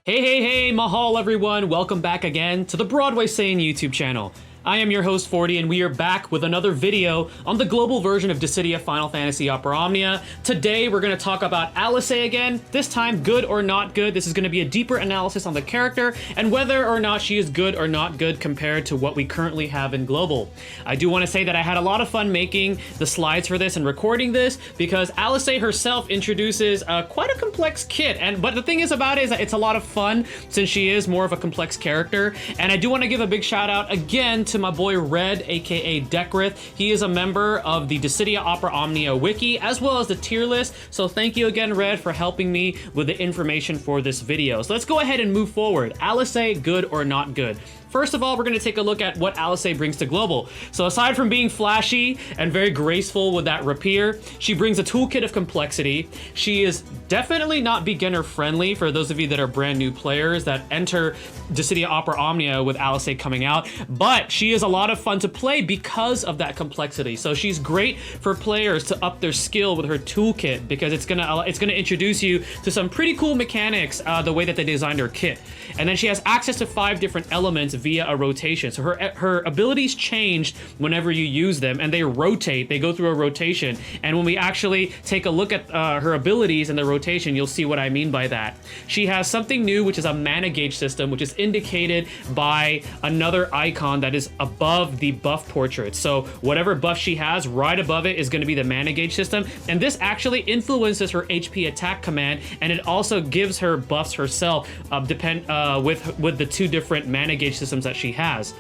Hey, mahal everyone, welcome back again to the Broadway Sane YouTube channel. I am your host 40 and we are back with another video on the global version of Dissidia Final Fantasy Opera Omnia. Today we're going to talk about ALISAIE again, this time good or not good. This is going to be a deeper analysis on the character and whether or not she is good or not good compared to what we currently have in global. I do want to say that I had a lot of fun making the slides for this and recording this because ALISAIE herself introduces quite a complex kit, but the thing is about it is that it's a lot of fun since she is more of a complex character. And I do want to give a big shout out again to my boy Red, aka Decrith. He is a member of the Dissidia Opera Omnia wiki as well as the tier list, so thank you again, Red, for helping me with the information for this video. So let's go ahead and move forward. ALISAIE, good or not good? First of all, we're going to take a look at what ALISAIE brings to global. So aside from being flashy and very graceful with that rapier, she brings a toolkit of complexity. She is definitely not beginner friendly for those of you that are brand new players that enter Dissidia Opera Omnia with ALISAIE coming out, but she is a lot of fun to play because of that complexity. So she's great for players to up their skill with her toolkit because it's gonna introduce you to some pretty cool mechanics the way that they designed her kit. And then she has access to 5 different elements via a rotation. So her abilities change whenever you use them, and they rotate. They go through a rotation. And when we actually take a look at her abilities and the rotation, you'll see what I mean by that. She has something new, which is a mana gauge system, which is indicated by another icon that is above the buff portrait. So whatever buff she has, right above it is going to be the mana gauge system. And this actually influences her HP attack command, and it also gives her buffs herself, with the 2 different mana gauge systems that she has.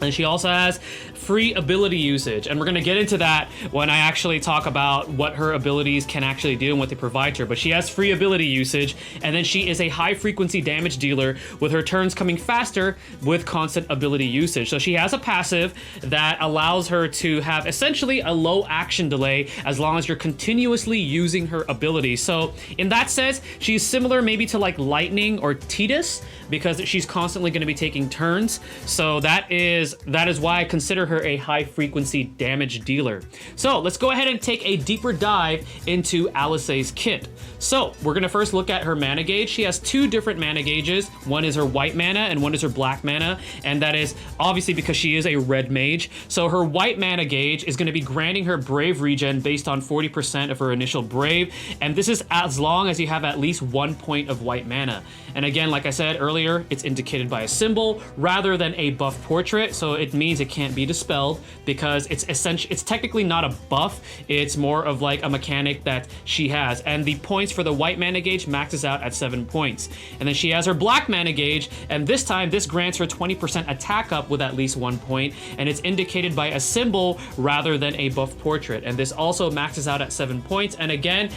And she also has free ability usage, and we're going to get into that when I actually talk about what her abilities can actually do and what they provide to her. But she has free ability usage, and then she is a high frequency damage dealer with her turns coming faster with constant ability usage. So she has a passive that allows her to have essentially a low action delay as long as you're continuously using her ability. So in that sense, she's similar maybe to like Lightning or Tidus because she's constantly going to be taking turns. So that is why I consider her a high frequency damage dealer. So let's go ahead and take a deeper dive into ALISAIE's kit. So we're gonna first look at her mana gauge. She has 2 different mana gauges. One is her white mana and one is her black mana, and that is obviously because she is a red mage. So her white mana gauge is gonna be granting her brave regen based on 40% of her initial brave, and this is as long as you have at least 1 point of white mana. And again, like I said earlier, it's indicated by a symbol rather than a buff portrait, so it means it can't be dispelled because it's technically not a buff, it's more of like a mechanic that she has. And the points for the white mana gauge maxes out at 7 points. And then she has her black mana gauge, and this time this grants her 20% attack up with at least 1 point, and it's indicated by a symbol rather than a buff portrait. And this also maxes out at 7 points, and again,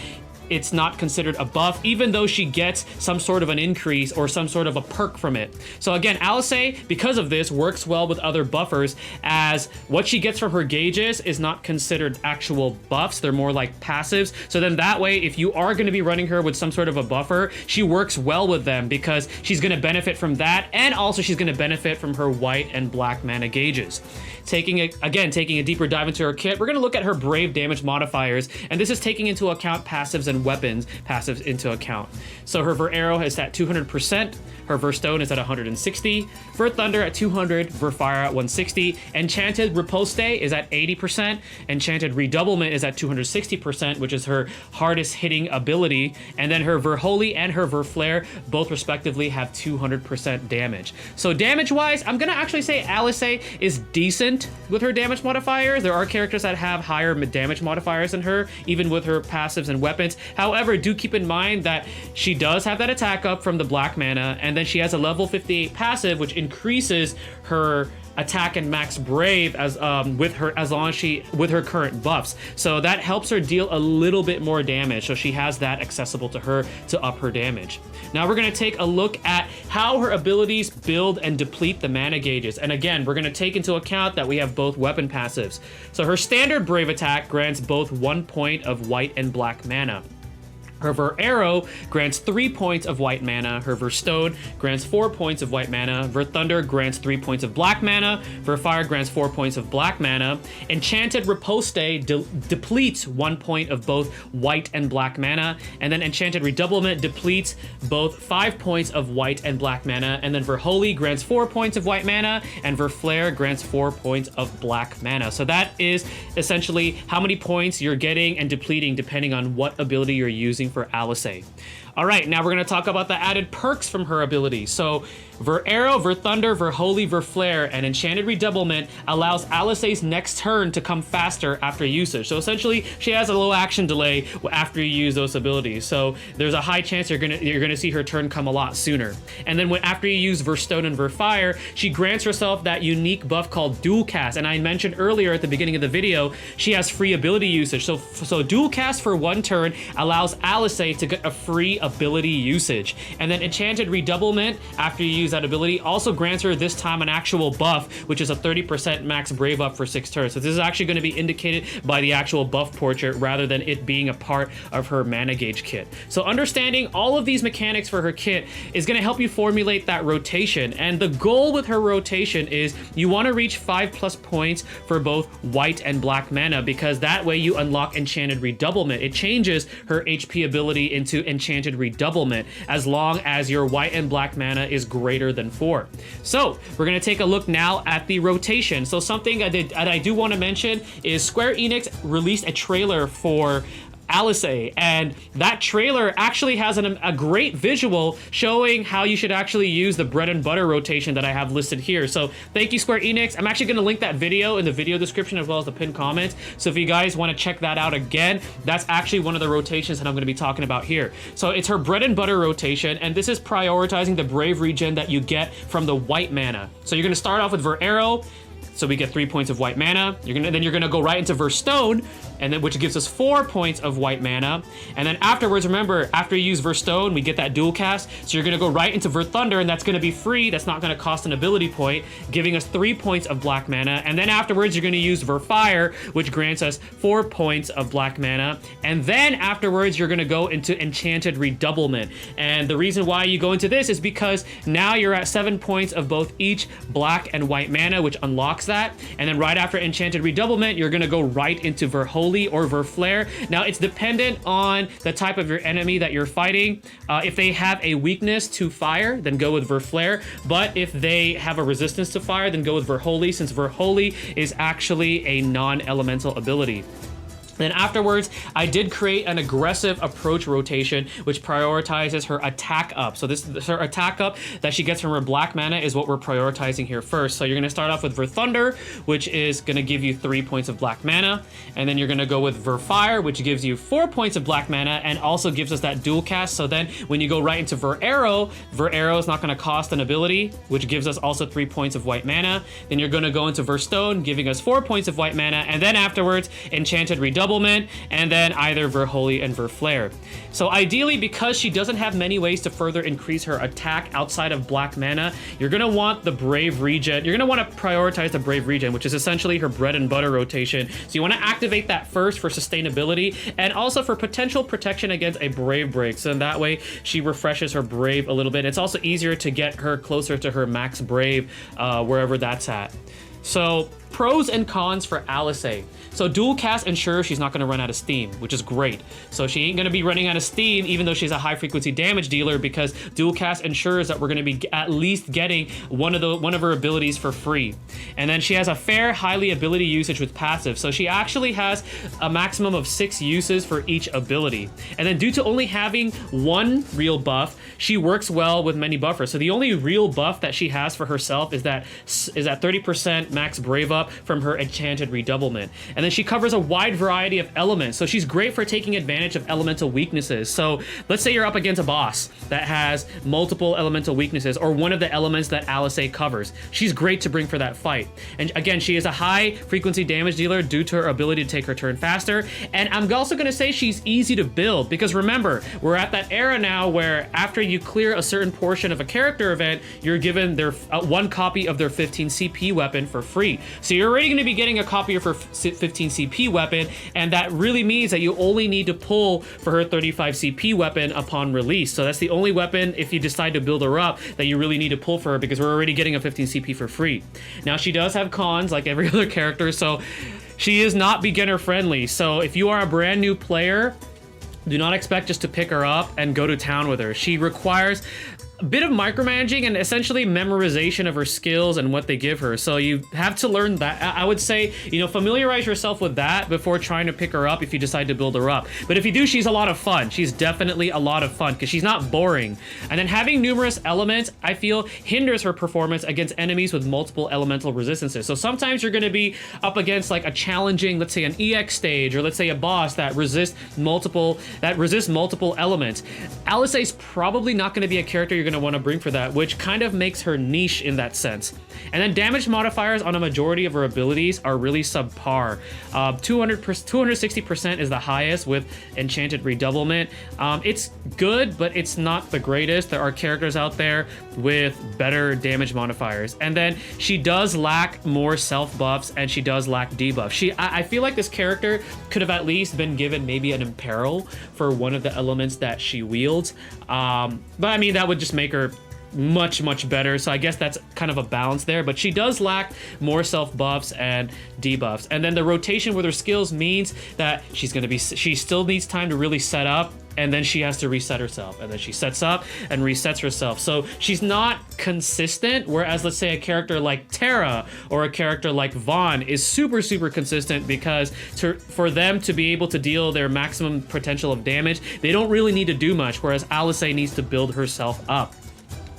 it's not considered a buff, even though she gets some sort of an increase or some sort of a perk from it. So again, ALISAIE, because of this, works well with other buffers, as what she gets from her gauges is not considered actual buffs. They're more like passives. So then that way, if you are going to be running her with some sort of a buffer, she works well with them because she's going to benefit from that, and also she's going to benefit from her white and black mana gauges. Taking a deeper dive into her kit, we're going to look at her brave damage modifiers, and this is taking into account passives and weapons passives into account. So her Ver Arrow is at 200%, her Ver Stone is at 160, Ver Thunder at 200, Ver Fire at 160, Enchanted Riposte is at 80%, Enchanted Redoublement is at 260%, which is her hardest hitting ability, and then her Ver Holy and her Ver Flare both respectively have 200% damage. So damage wise, I'm gonna actually say ALISAIE is decent with her damage modifiers. There are characters that have higher damage modifiers than her, even with her passives and weapons. However, do keep in mind that she does have that attack up from the black mana, and then she has a level 58 passive, which increases her attack and max brave as long as she with her current buffs. So that helps her deal a little bit more damage. So she has that accessible to her to up her damage. Now we're going to take a look at how her abilities build and deplete the mana gauges. And again, we're going to take into account that we have both weapon passives. So her standard brave attack grants both 1 point of white and black mana. Her Ver Arrow grants 3 points of white mana. Her Ver Stone grants 4 points of white mana. Ver Thunder grants 3 points of black mana. Ver Fire grants 4 points of black mana. Enchanted Riposte depletes 1 point of both white and black mana. And then Enchanted Redoublement depletes both 5 points of white and black mana. And then Ver Holy grants 4 points of white mana. And Ver Flare grants 4 points of black mana. So that is essentially how many points you're getting and depleting depending on what ability you're using for ALISAIE. All right, now we're going to talk about the added perks from her ability. So Ver Arrow, Ver Thunder, Ver Holy, Ver Flare, and Enchanted Redoublement allows ALISAIE's next turn to come faster after usage. So essentially, she has a low action delay after you use those abilities. So there's a high chance you're gonna see her turn come a lot sooner. And then after you use Ver Stone and Ver Fire, she grants herself that unique buff called Dual Cast. And I mentioned earlier at the beginning of the video, she has free ability usage. So Dual Cast for 1 turn allows ALISAIE to get a free ability usage. And then Enchanted Redoublement, after you use that ability, also grants her this time an actual buff, which is a 30% max brave up for 6 turns. So this is actually going to be indicated by the actual buff portrait rather than it being a part of her mana gauge kit. So understanding all of these mechanics for her kit is going to help you formulate that rotation. And the goal with her rotation is you want to reach 5+ points for both white and black mana, because that way you unlock Enchanted Redoublement. It changes her HP ability into Enchanted Redoublement as long as your white and black mana is greater than 4. So we're going to take a look now at the rotation. So something I do want to mention is Square Enix released a trailer for ALISAIE, and that trailer actually has a great visual showing how you should actually use the bread and butter rotation that I have listed here. So thank you, Square Enix. I'm actually going to link that video in the video description as well as the pinned comments. So if you guys want to check that out again, that's actually one of the rotations that I'm going to be talking about here. So it's her bread and butter rotation, and this is prioritizing the Brave regen that you get from the white mana. So you're going to start off with Ver Arrow. So we get 3 points of white mana. Then you're gonna go right into Ver Stone, and then which gives us 4 points of white mana. And then afterwards, remember, after you use Ver Stone, we get that dual cast. So you're gonna go right into Ver Thunder, and that's gonna be free. That's not gonna cost an ability point, giving us 3 points of black mana. And then afterwards, you're gonna use Ver Fire, which grants us 4 points of black mana. And then afterwards, you're gonna go into Enchanted Redoublement. And the reason why you go into this is because now you're at 7 points of both each black and white mana, which unlocks that. And then right after Enchanted Redoublement, you're gonna go right into Ver Holy or Ver Flare. Now it's dependent on the type of your enemy that you're fighting. If they have a weakness to fire, then go with Ver Flare. But if they have a resistance to fire, then go with Ver Holy, since Ver Holy is actually a non-elemental ability. Then afterwards, I did create an aggressive approach rotation, which prioritizes her attack up. So this her attack up that she gets from her black mana is what we're prioritizing here first. So you're gonna start off with Ver Thunder, which is gonna give you 3 points of black mana. And then you're gonna go with Ver Fire, which gives you 4 points of black mana and also gives us that dual cast. So then when you go right into Ver Arrow is not gonna cost an ability, which gives us also 3 points of white mana. Then you're gonna go into Ver Stone, giving us 4 points of white mana. And then afterwards, Enchanted Redoublement, and then either Ver Holy and Ver Flare. So ideally, because she doesn't have many ways to further increase her attack outside of black mana, you're gonna want the Brave regen. You're gonna want to prioritize the Brave regen, which is essentially her bread and butter rotation. So you want to activate that first for sustainability and also for potential protection against a Brave break. So in that way, she refreshes her Brave a little bit. It's also easier to get her closer to her max Brave wherever that's at. So pros and cons for ALISAIE. So dual cast ensures she's not going to run out of steam, which is great. So she ain't going to be running out of steam even though she's a high frequency damage dealer, because dual cast ensures that we're going to be at least getting one of her abilities for free. And then she has a fair highly ability usage with passive. So she actually has a maximum of 6 uses for each ability. And then due to only having one real buff, she works well with many buffers. So the only real buff that she has for herself is that 30% max brave up from her Enchanted Redoublement. And then she covers a wide variety of elements. So she's great for taking advantage of elemental weaknesses. So let's say you're up against a boss that has multiple elemental weaknesses, or one of the elements that ALISAIE covers. She's great to bring for that fight. And again, she is a high frequency damage dealer due to her ability to take her turn faster. And I'm also going to say she's easy to build, because remember, we're at that era now where after you clear a certain portion of a character event, you're given their one copy of their 15 CP weapon for free. So you're already going to be getting a copy of her 15 CP weapon, and that really means that you only need to pull for her 35 CP weapon upon release. So that's the only weapon, if you decide to build her up, that you really need to pull for her, because we're already getting a 15 CP for free. Now, she does have cons like every other character, so she is not beginner friendly. So if you are a brand new player, do not expect just to pick her up and go to town with her. She requires a bit of micromanaging and essentially memorization of her skills and what they give her. So you have to learn that. I would say, you know, familiarize yourself with that before trying to pick her up if you decide to build her up. But if you do, she's a lot of fun. She's definitely a lot of fun because she's not boring. And then having numerous elements, I feel, hinders her performance against enemies with multiple elemental resistances. So sometimes you're going to be up against like a challenging, let's say an EX stage, or let's say a boss that resists multiple elements. ALISAIE's probably not going to be a character you're going to want to bring for that, which kind of makes her niche in that sense. And then damage modifiers on a majority of her abilities are really subpar. 260% is the highest with Enchanted Redoublement. It's good, but it's not the greatest. There are characters out there with better damage modifiers. And then she does lack more self buffs, and she does lack debuff. I feel like this character could have at least been given maybe an imperil for one of the elements that she wields. But I mean, that would just make her much better, so I guess that's kind of a balance there. But she does lack more self buffs and debuffs, and then the rotation with her skills means that she still needs time to really set up, and then she has to reset herself, and then she sets up and resets herself. So she's not consistent, whereas let's say a character like Terra or a character like Vaughn is super consistent, because for them to be able to deal their maximum potential of damage, they don't really need to do much, whereas ALISAIE needs to build herself up.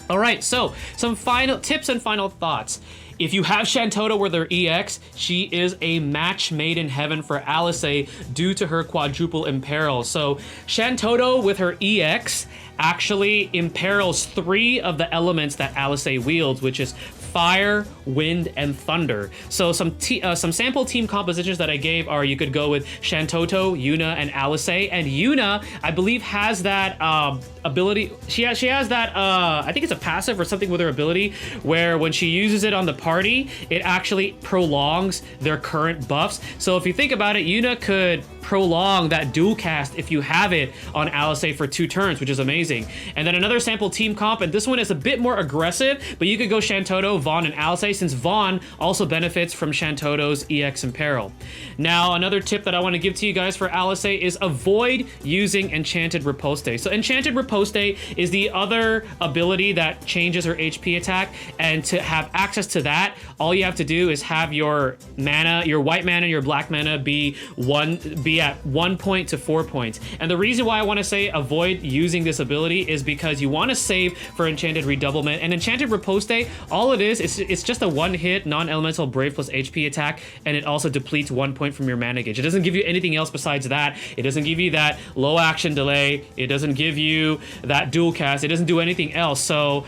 All right, so some final tips and final thoughts. If you have Shantotto with her EX, she is a match made in heaven for ALISAIE due to her quadruple imperil. So Shantotto with her EX actually imperils 3 of the elements that ALISAIE wields, which is fire, wind, and thunder. So some sample team compositions that I gave are, you could go with Shantotto, Yuna, and ALISAIE. And Yuna, I believe, has that ability. She has that, I think it's a passive or something with her ability, where when she uses it on the party, it actually prolongs their current buffs. So if you think about it, Yuna could prolong that dual cast if you have it on ALISAIE for 2 turns, which is amazing. And then another sample team comp, and this one is a bit more aggressive, but you could go Shantotto, Vaughn, and ALISAIE, since Vaughn also benefits from Shantotto's EX Imperil. Now, another tip that I want to give to you guys for ALISAIE is avoid using Enchanted Riposte. So Enchanted Riposte is the other ability that changes her HP attack, and to have access to that, all you have to do is have your mana, your white mana, your black mana be at 1 point to 4 points. And the reason why I want to say avoid using this ability is because you want to save for Enchanted Redoublement. And Enchanted Riposte, all it is, it's just a one-hit non-elemental Brave plus HP attack, and it also depletes 1 point from your mana gauge. It doesn't give you anything else besides that. It doesn't give you that low action delay. It doesn't give you that dual cast. It doesn't do anything else. So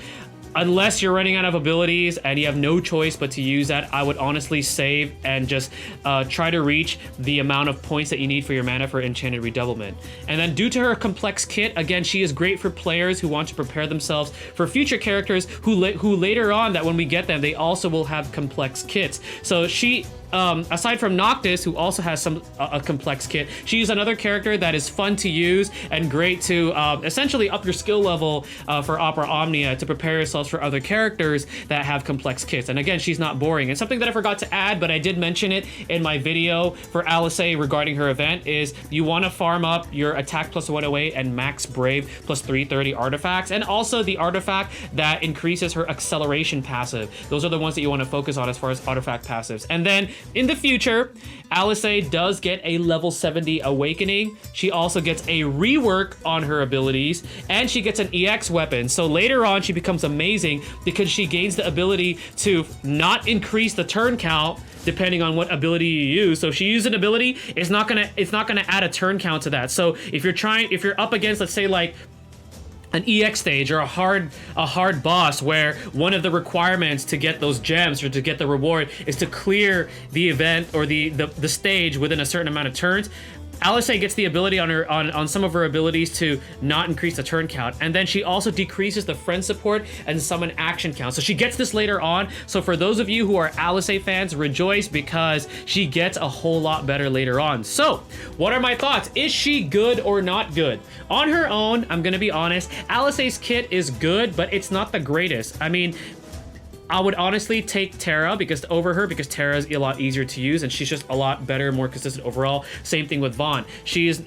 unless you're running out of abilities and you have no choice but to use that, I would honestly save and just try to reach the amount of points that you need for your mana for Enchanted Redoublement. And then due to her complex kit, again, she is great for players who want to prepare themselves for future characters who later on, that when we get them, they also will have complex kits. So she, aside from Noctis, who also has a complex kit, she's another character that is fun to use and great to essentially up your skill level for Opera Omnia to prepare yourselves for other characters that have complex kits. And again, she's not boring. And something that I forgot to add, but I did mention it in my video for ALISAIE regarding her event, is you want to farm up your attack plus 108 and max brave plus 330 artifacts, and also the artifact that increases her acceleration passive. Those are the ones that you want to focus on as far as artifact passives. And then in the future, ALISAIE does get a level 70 awakening. She also gets a rework on her abilities, and she gets an EX weapon. So later on, she becomes amazing because she gains the ability to not increase the turn count depending on what ability you use. So if she uses an ability, it's not gonna add a turn count to that. So if you're up against, let's say, like an EX stage or a hard boss where one of the requirements to get those gems or to get the reward is to clear the event or the stage within a certain amount of turns, ALISAIE gets the ability on some of her abilities to not increase the turn count, and then she also decreases the friend support and summon action count. So she gets this later on. So for those of you who are ALISAIE fans, rejoice, because she gets a whole lot better later on. So what are my thoughts? Is she good or not good? On her own, I'm gonna be honest, ALISAIE's kit is good, but it's not the greatest. I mean, I would honestly take Terra over her because Terra is a lot easier to use and she's just a lot better, more consistent overall. Same thing with Vaughn. She's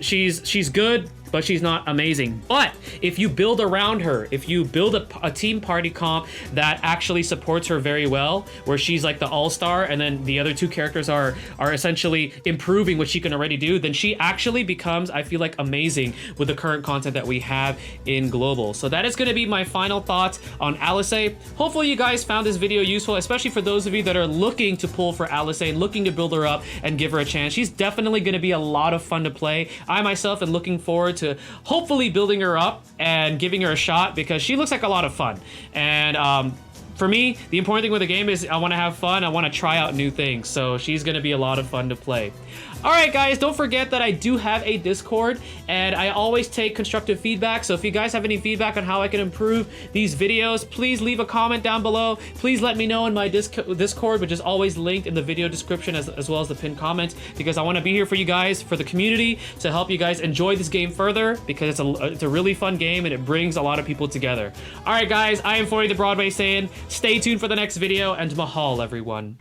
good, but she's not amazing. But if you build around her, if you build a team party comp that actually supports her very well, where she's like the all-star and then the other two characters are essentially improving what she can already do, then she actually becomes, I feel like, amazing with the current content that we have in Global. So that is gonna be my final thoughts on ALISAIE. Hopefully you guys found this video useful, especially for those of you that are looking to pull for ALISAIE and looking to build her up and give her a chance. She's definitely gonna be a lot of fun to play. I myself am looking forward to hopefully building her up and giving her a shot because she looks like a lot of fun. And for me, the important thing with the game is I want to have fun. I want to try out new things. So she's going to be a lot of fun to play. All right, guys, don't forget that I do have a Discord and I always take constructive feedback. So if you guys have any feedback on how I can improve these videos, please leave a comment down below. Please let me know in my Discord, which is always linked in the video description as well as the pinned comment, because I want to be here for you guys, for the community, to help you guys enjoy this game further, because it's a really fun game and it brings a lot of people together. All right, guys, I am 40 the Broadway saying stay tuned for the next video, and mahal, everyone.